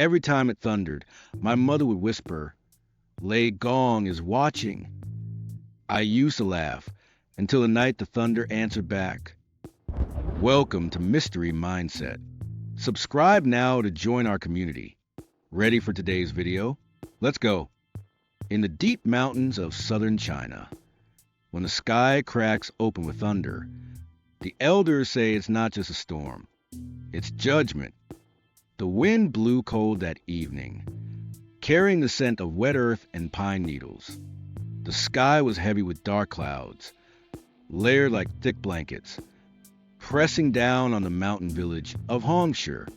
Every time it thundered, my mother would whisper, "Lei Gong is watching." I used to laugh until the night the thunder answered back. Welcome to Mystery Mindset. Subscribe now to join our community. Ready for today's video? Let's go. In the deep mountains of southern China, when the sky cracks open with thunder, the elders say it's not just a storm, it's judgment. The wind blew cold that evening, carrying the scent of wet earth and pine needles. The sky was heavy with dark clouds, layered like thick blankets, pressing down on the mountain village of Hongshu.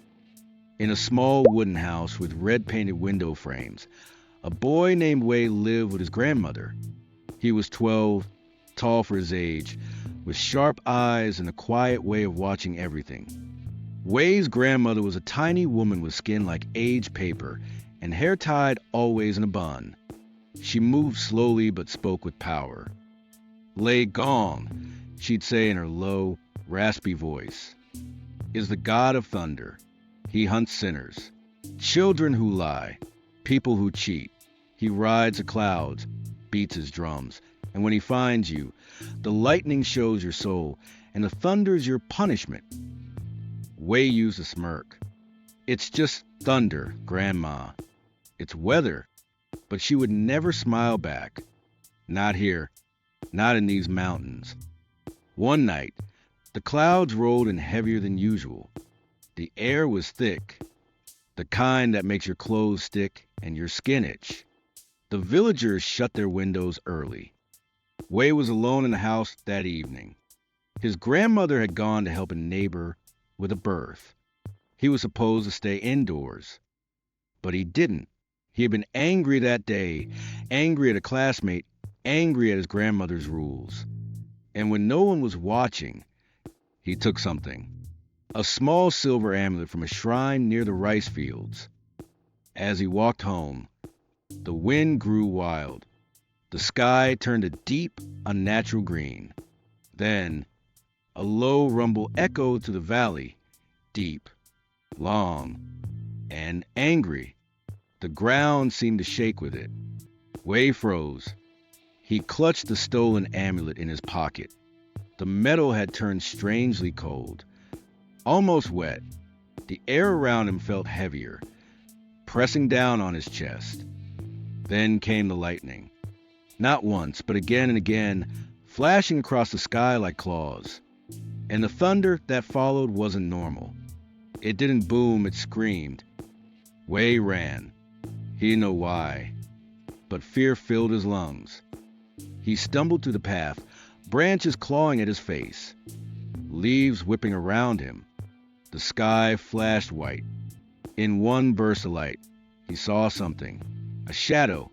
In a small wooden house with red-painted window frames, a boy named Wei lived with his grandmother. He was 12, tall for his age, with sharp eyes and a quiet way of watching everything. Wei's grandmother was a tiny woman with skin like aged paper and hair tied always in a bun. She moved slowly but spoke with power. "Lei Gong," she'd say in her low, raspy voice, "is the god of thunder. He hunts sinners, children who lie, people who cheat. He rides the clouds, beats his drums, and when he finds you, the lightning shows your soul, and the thunder's your punishment." Wei used a smirk. "It's just thunder, Grandma. It's weather." But she would never smile back. Not here, not in these mountains. One night, the clouds rolled in heavier than usual. The air was thick, the kind that makes your clothes stick and your skin itch. The villagers shut their windows early. Wei was alone in the house that evening. His grandmother had gone to help a neighbor with a birth. He was supposed to stay indoors, but he didn't. He had been angry that day, angry at a classmate, angry at his grandmother's rules. And when no one was watching, he took something. A small silver amulet from a shrine near the rice fields. As he walked home, the wind grew wild. The sky turned a deep, unnatural green. Then, a low rumble echoed through the valley, deep, long, and angry. The ground seemed to shake with it. Wei froze. He clutched the stolen amulet in his pocket. The metal had turned strangely cold, almost wet. The air around him felt heavier, pressing down on his chest. Then came the lightning. Not once, but again and again, flashing across the sky like claws. And the thunder that followed wasn't normal. It didn't boom, it screamed. Wei ran. He didn't know why, but fear filled his lungs. He stumbled through the path, branches clawing at his face, leaves whipping around him. The sky flashed white. In one burst of light, he saw something, a shadow,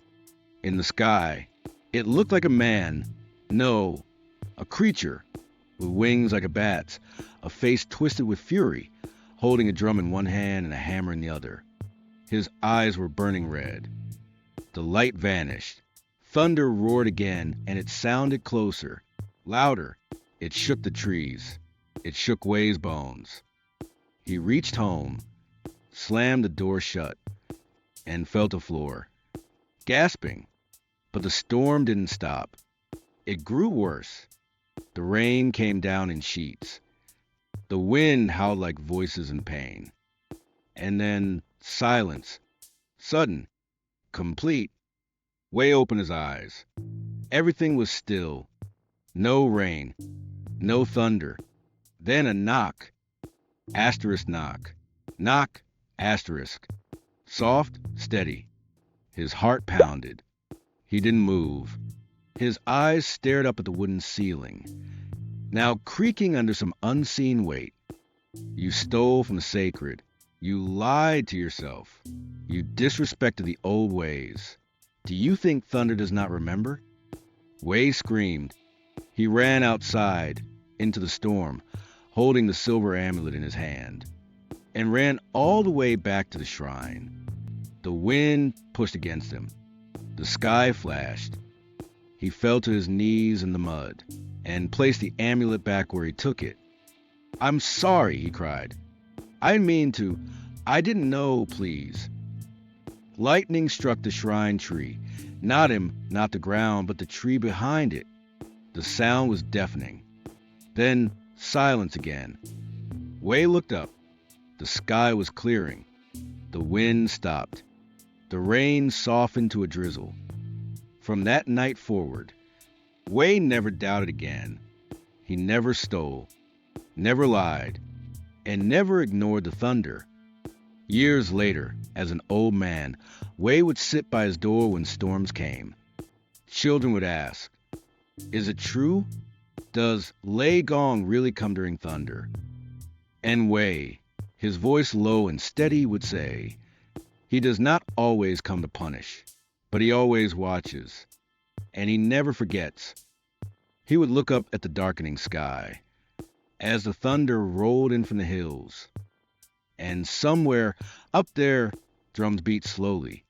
in the sky. It looked like a man. No, a creature, with wings like a bat's, a face twisted with fury, holding a drum in one hand and a hammer in the other. His eyes were burning red. The light vanished. Thunder roared again, and it sounded closer, louder. It shook the trees. It shook Wei's bones. He reached home, slammed the door shut, and fell to the floor, gasping. But the storm didn't stop. It grew worse. The rain came down in sheets. The wind howled like voices in pain. And then silence. Sudden. Complete. Wei opened his eyes. Everything was still. No rain. No thunder. Then a knock. Asterisk knock. Knock. Asterisk. Soft, steady. His heart pounded. He didn't move. His eyes stared up at the wooden ceiling, now creaking under some unseen weight. You stole from the sacred. You lied to yourself. You disrespected the old ways. Do you think thunder does not remember? Wei screamed. He ran outside, into the storm, holding the silver amulet in his hand, and ran all the way back to the shrine. The wind pushed against him. The sky flashed. He fell to his knees in the mud and placed the amulet back where he took it. "I'm sorry," he cried. "I didn't mean to. I didn't know, please." Lightning struck the shrine tree. Not him, not the ground, but the tree behind it. The sound was deafening. Then silence again. Wei looked up. The sky was clearing. The wind stopped. The rain softened to a drizzle. From that night forward, Wei never doubted again. He never stole, never lied, and never ignored the thunder. Years later, as an old man, Wei would sit by his door when storms came. Children would ask, "Is it true? Does Lei Gong really come during thunder?" And Wei, his voice low and steady, would say, "He does not always come to punish, but he always watches, and he never forgets." He would look up at the darkening sky as the thunder rolled in from the hills. And somewhere up there, drums beat slowly.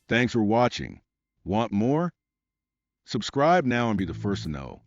Thanks for watching. Want more? Subscribe now and be the first to know.